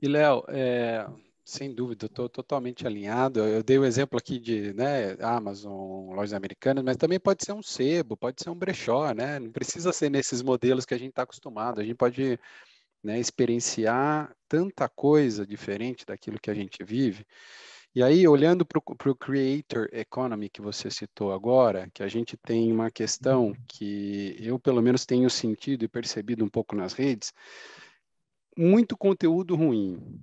E, Léo, sem dúvida, eu estou totalmente alinhado. Eu dei o exemplo aqui de, né, Amazon, lojas americanas, mas também pode ser um sebo, pode ser um brechó, né? Não precisa ser nesses modelos que a gente está acostumado. A gente pode, né, experienciar tanta coisa diferente daquilo que a gente vive. E aí, olhando para o Creator Economy que você citou agora, que a gente tem uma questão que eu, pelo menos, tenho sentido e percebido um pouco nas redes, muito conteúdo ruim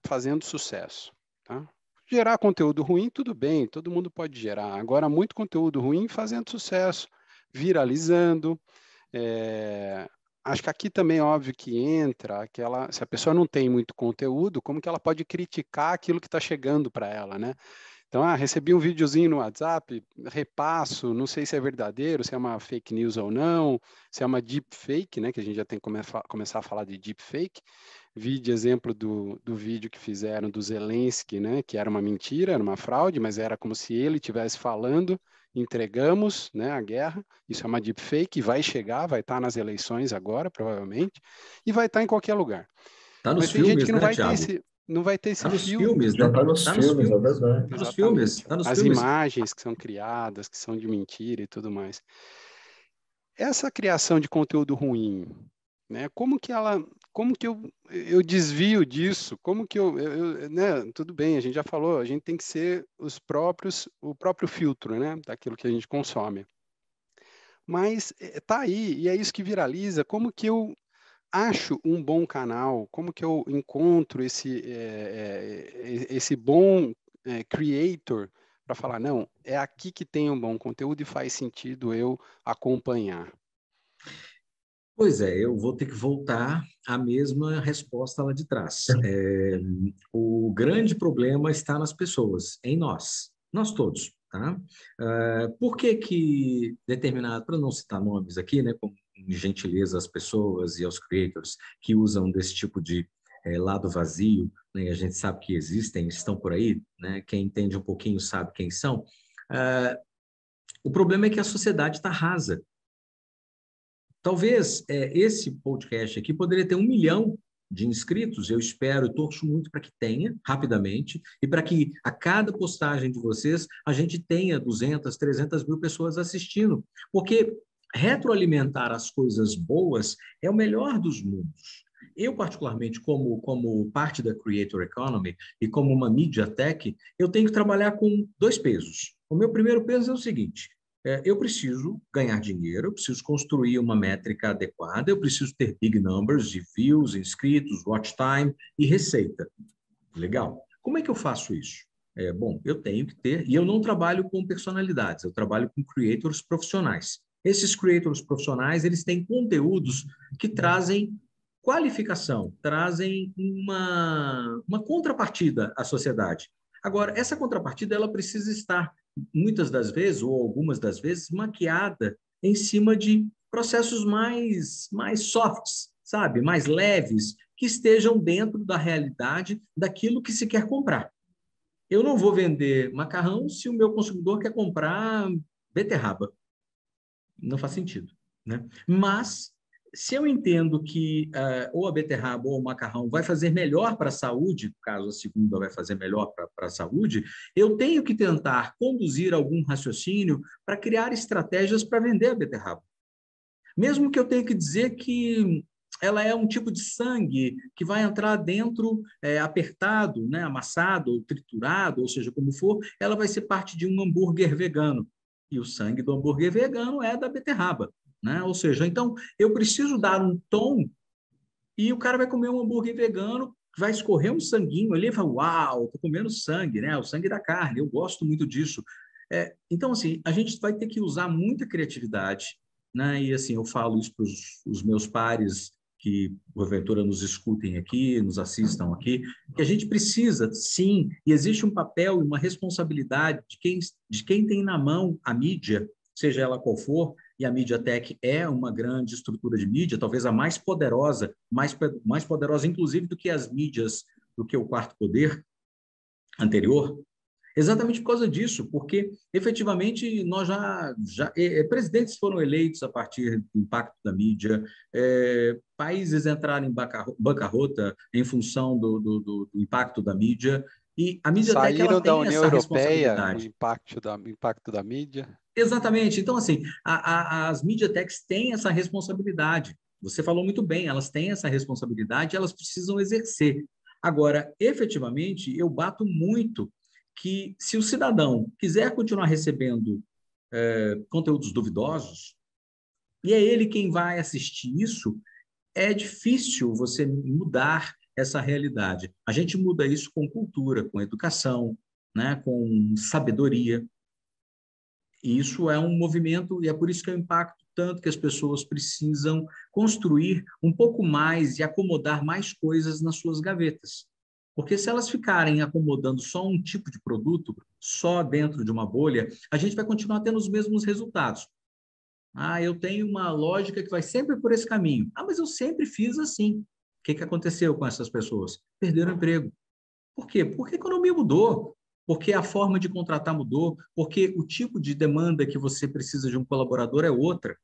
fazendo sucesso, tá? Gerar conteúdo ruim, tudo bem, todo mundo pode gerar. Agora, muito conteúdo ruim fazendo sucesso, viralizando. é, Acho que aqui também é óbvio que entra aquela. Se a pessoa não tem muito conteúdo, como que ela pode criticar aquilo que está chegando para ela, né? Então, recebi um videozinho no WhatsApp, repasso, não sei se é verdadeiro, se é uma fake news ou não, se é uma deep fake, né? Que a gente já tem que começar a falar de deep fake. Vi de exemplo do vídeo que fizeram do Zelensky, né? Que era uma mentira, era uma fraude, mas era como se ele estivesse falando, entregamos, né, a guerra. Isso é uma deep fake, vai chegar, vai estar nas eleições agora, provavelmente, e vai estar em qualquer lugar. Tá nos Mas tem gente filmes, que não né, vai ter Thiago? esse, não vai ter Tá esse nos filtro. filmes, Já né? tá nos Tá nos filmes, é filmes. verdade. Tá nos filmes. Exatamente. Tá nos As filmes. imagens que são criadas, que são de mentira e tudo mais. Essa criação de conteúdo ruim, né? Como que eu desvio disso? Como que né? Tudo bem, a gente já falou, a gente tem que ser o próprio filtro, né? Daquilo que a gente consome. Mas tá aí, e é isso que viraliza. Como que eu acho um bom canal? Como que eu encontro esse bom creator para falar, não, é aqui que tem um bom conteúdo e faz sentido eu acompanhar. Pois é, eu vou ter que voltar à mesma resposta lá de trás. O grande problema está nas pessoas, em nós todos, tá? Por que que determinado, para não citar nomes aqui, né, com gentileza às pessoas e aos creators que usam desse tipo de lado vazio, né, e a gente sabe que existem, estão por aí, né, quem entende um pouquinho sabe quem são. O problema é que a sociedade está rasa. Talvez esse podcast aqui poderia ter 1 milhão de inscritos, eu espero e torço muito para que tenha, rapidamente, e para que a cada postagem de vocês a gente tenha 200, 300 mil pessoas assistindo, porque retroalimentar as coisas boas é o melhor dos mundos. Eu, particularmente, como parte da Creator Economy e como uma Media Tech, eu tenho que trabalhar com 2 pesos. O meu primeiro peso é o seguinte: eu preciso ganhar dinheiro, eu preciso construir uma métrica adequada, eu preciso ter big numbers de views, inscritos, watch time e receita. Legal. Como é que eu faço isso? Bom, eu tenho que ter, e eu não trabalho com personalidades, eu trabalho com creators profissionais. Esses creators profissionais, eles têm conteúdos que trazem qualificação, trazem uma contrapartida à sociedade. Agora, essa contrapartida, ela precisa estar, muitas das vezes, ou algumas das vezes, maquiada em cima de processos mais softs, sabe? Mais leves, que estejam dentro da realidade daquilo que se quer comprar. Eu não vou vender macarrão se o meu consumidor quer comprar beterraba. Não faz sentido, né? Mas se eu entendo que ou a beterraba ou o macarrão vai fazer melhor para a saúde, caso a segunda vai fazer melhor para a saúde, eu tenho que tentar conduzir algum raciocínio para criar estratégias para vender a beterraba. Mesmo que eu tenha que dizer que ela é um tipo de sangue que vai entrar dentro apertado, né, amassado ou triturado, ou seja, como for, ela vai ser parte de um hambúrguer vegano. E o sangue do hambúrguer vegano é da beterraba, né? Ou seja, então eu preciso dar um tom e o cara vai comer um hambúrguer vegano, vai escorrer um sanguinho ali e fala, uau, estou comendo sangue, né? O sangue da carne, eu gosto muito disso. Então, assim, a gente vai ter que usar muita criatividade, né? E, assim, eu falo isso para os meus pares que, porventura, nos escutem aqui, nos assistam aqui, que a gente precisa, sim, e existe um papel e uma responsabilidade de quem tem na mão a mídia, seja ela qual for, e a MediaTek é uma grande estrutura de mídia, talvez a mais poderosa, mais poderosa, inclusive, do que as mídias, do que o Quarto Poder anterior, Exatamente por causa disso, porque efetivamente nós presidentes foram eleitos a partir do impacto da mídia, países entraram em bancarrota em função do impacto da mídia, e a Mediatek ela Saíram da tem União essa Europeia, o responsabilidade. impacto da mídia. Exatamente. Então, assim, as Mediateks têm essa responsabilidade. Você falou muito bem, elas têm essa responsabilidade, elas precisam exercer. Agora, efetivamente, eu bato muito que se o cidadão quiser continuar recebendo conteúdos duvidosos, e é ele quem vai assistir isso, é difícil você mudar essa realidade. A gente muda isso com cultura, com educação, né, com sabedoria. E isso é um movimento, e é por isso que eu impacto tanto que as pessoas precisam construir um pouco mais e acomodar mais coisas nas suas gavetas. Porque se elas ficarem acomodando só um tipo de produto, só dentro de uma bolha, a gente vai continuar tendo os mesmos resultados. Ah, eu tenho uma lógica que vai sempre por esse caminho. Ah, mas eu sempre fiz assim. O que aconteceu com essas pessoas? Perderam o emprego. Por quê? Porque a economia mudou, porque a forma de contratar mudou, porque o tipo de demanda que você precisa de um colaborador é outra,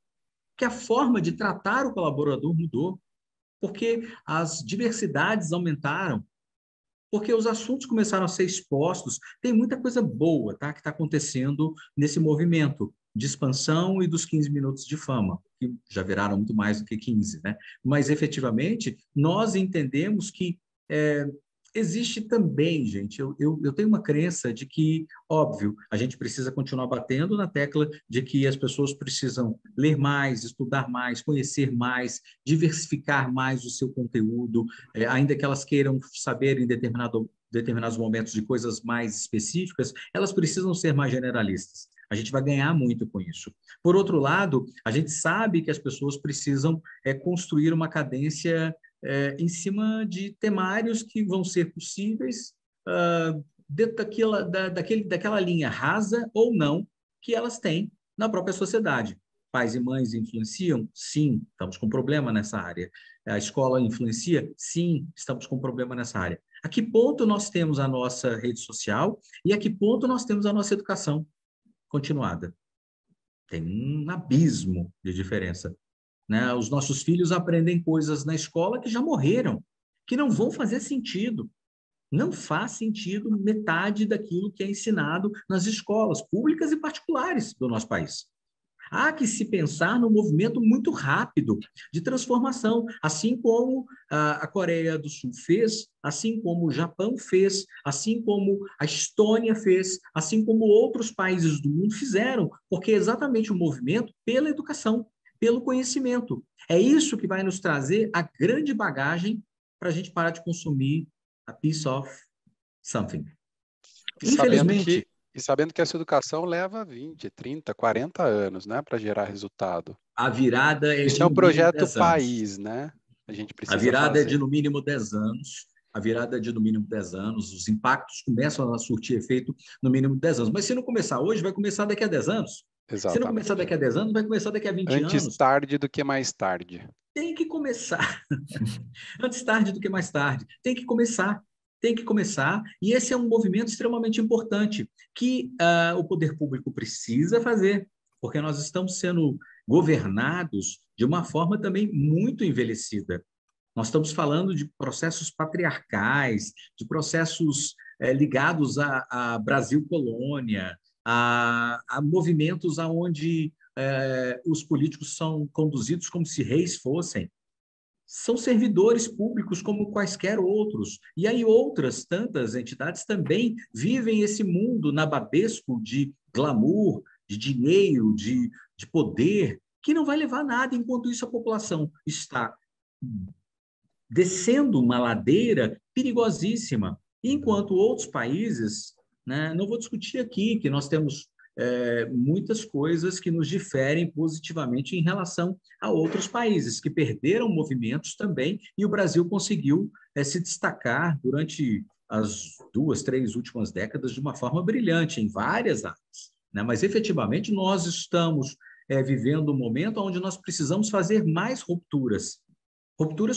que a forma de tratar o colaborador mudou, porque as diversidades aumentaram, porque os assuntos começaram a ser expostos. Tem muita coisa boa, tá, que está acontecendo nesse movimento de expansão e dos 15 minutos de fama, que já viraram muito mais do que 15, né? Mas, efetivamente, nós entendemos que existe também, gente, eu tenho uma crença de que, óbvio, a gente precisa continuar batendo na tecla de que as pessoas precisam ler mais, estudar mais, conhecer mais, diversificar mais o seu conteúdo, ainda que elas queiram saber em determinados momentos de coisas mais específicas, elas precisam ser mais generalistas. A gente vai ganhar muito com isso. Por outro lado, a gente sabe que as pessoas precisam construir uma cadência em cima de temários que vão ser possíveis dentro daquela linha rasa ou não que elas têm na própria sociedade. Pais e mães influenciam? Sim, estamos com problema nessa área. A escola influencia? Sim, estamos com problema nessa área. A que ponto nós temos a nossa rede social e a que ponto nós temos a nossa educação continuada? Tem um abismo de diferença, né? Os nossos filhos aprendem coisas na escola que já morreram, que não vão fazer sentido. Não faz sentido metade daquilo que é ensinado nas escolas públicas e particulares do nosso país. Há que se pensar num movimento muito rápido de transformação, assim como a Coreia do Sul fez, assim como o Japão fez, assim como a Estônia fez, assim como outros países do mundo fizeram, porque é exatamente o movimento pela educação, pelo conhecimento. É isso que vai nos trazer a grande bagagem para a gente parar de consumir a piece of something. E Infelizmente, sabendo que essa educação leva 20, 30, 40 anos, né, para gerar resultado. a virada é Isso de é um no mínimo projeto 10 anos. país, né? A gente A precisa virada é de fazer. no mínimo 10 anos. A virada é de no mínimo 10 anos. Os impactos começam a surtir efeito no mínimo 10 anos. Mas se não começar hoje, vai começar daqui a 10 anos. Se não começar Exatamente. daqui a 10 anos, vai começar daqui a 20 Antes anos. tarde do que mais tarde. Tem que começar. Antes tarde do que mais tarde. Tem que começar. Tem que começar. E esse é um movimento extremamente importante que o poder público precisa fazer, porque nós estamos sendo governados de uma forma também muito envelhecida. Nós estamos falando de processos patriarcais, de processos ligados a Brasil colônia, a movimentos onde os políticos são conduzidos como se reis fossem. São servidores públicos como quaisquer outros. E aí outras tantas entidades também vivem esse mundo nababesco de glamour, de dinheiro, de poder, que não vai levar a nada, enquanto isso a população está descendo uma ladeira perigosíssima, enquanto outros países, né, não vou discutir aqui que nós temos muitas coisas que nos diferem positivamente em relação a outros países que perderam movimentos também, e o Brasil conseguiu se destacar durante as 2, 3 últimas décadas de uma forma brilhante em várias áreas, né? Mas efetivamente nós estamos vivendo um momento onde nós precisamos fazer mais rupturas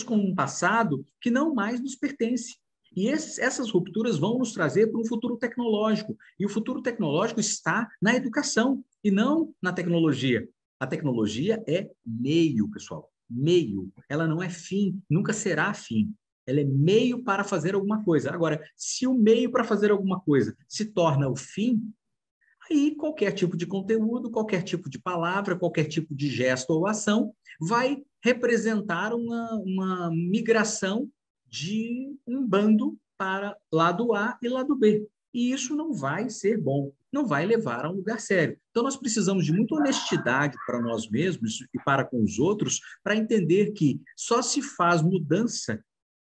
com um passado que não mais nos pertence. E essas rupturas vão nos trazer para um futuro tecnológico. E o futuro tecnológico está na educação e não na tecnologia. A tecnologia é meio, pessoal. Meio. Ela não é fim, nunca será fim. Ela é meio para fazer alguma coisa. Agora, se o meio para fazer alguma coisa se torna o fim, aí qualquer tipo de conteúdo, qualquer tipo de palavra, qualquer tipo de gesto ou ação vai representar uma migração de um bando para lado A e lado B. E isso não vai ser bom, não vai levar a um lugar sério. Então, nós precisamos de muita honestidade para nós mesmos e para com os outros, para entender que só se faz mudança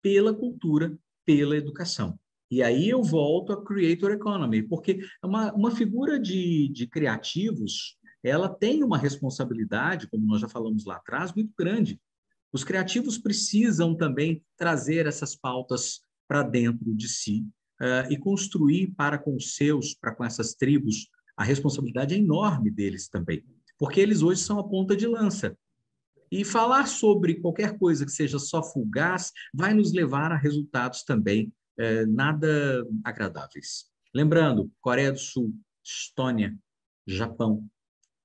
pela cultura, pela educação. E aí eu volto à Creator Economy, porque uma figura de criativos, ela tem uma responsabilidade, como nós já falamos lá atrás, muito grande. Os criativos precisam também trazer essas pautas para dentro de si e construir para com os seus, para com essas tribos, a responsabilidade é enorme deles também, porque eles hoje são a ponta de lança. E falar sobre qualquer coisa que seja só fugaz vai nos levar a resultados também nada agradáveis. Lembrando, Coreia do Sul, Estônia, Japão,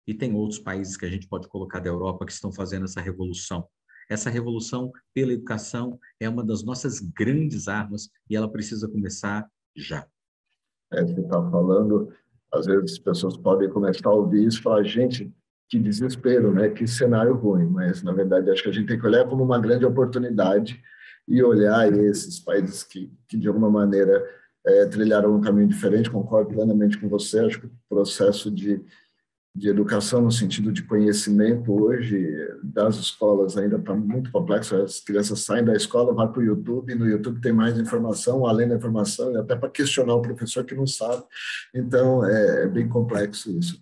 e tem outros países que a gente pode colocar da Europa que estão fazendo essa revolução. Essa revolução pela educação é uma das nossas grandes armas e ela precisa começar já. Você está falando, às vezes as pessoas podem começar a ouvir isso e falar, gente, que desespero, né? Que cenário ruim, mas na verdade acho que a gente tem que olhar como uma grande oportunidade e olhar esses países que de alguma maneira trilharam um caminho diferente. Concordo plenamente com você, acho que o processo de educação no sentido de conhecimento hoje das escolas ainda está muito complexo. As crianças saem da escola, vão para o YouTube, no YouTube tem mais informação, além da informação, e até para questionar o professor que não sabe. Então, é bem complexo isso.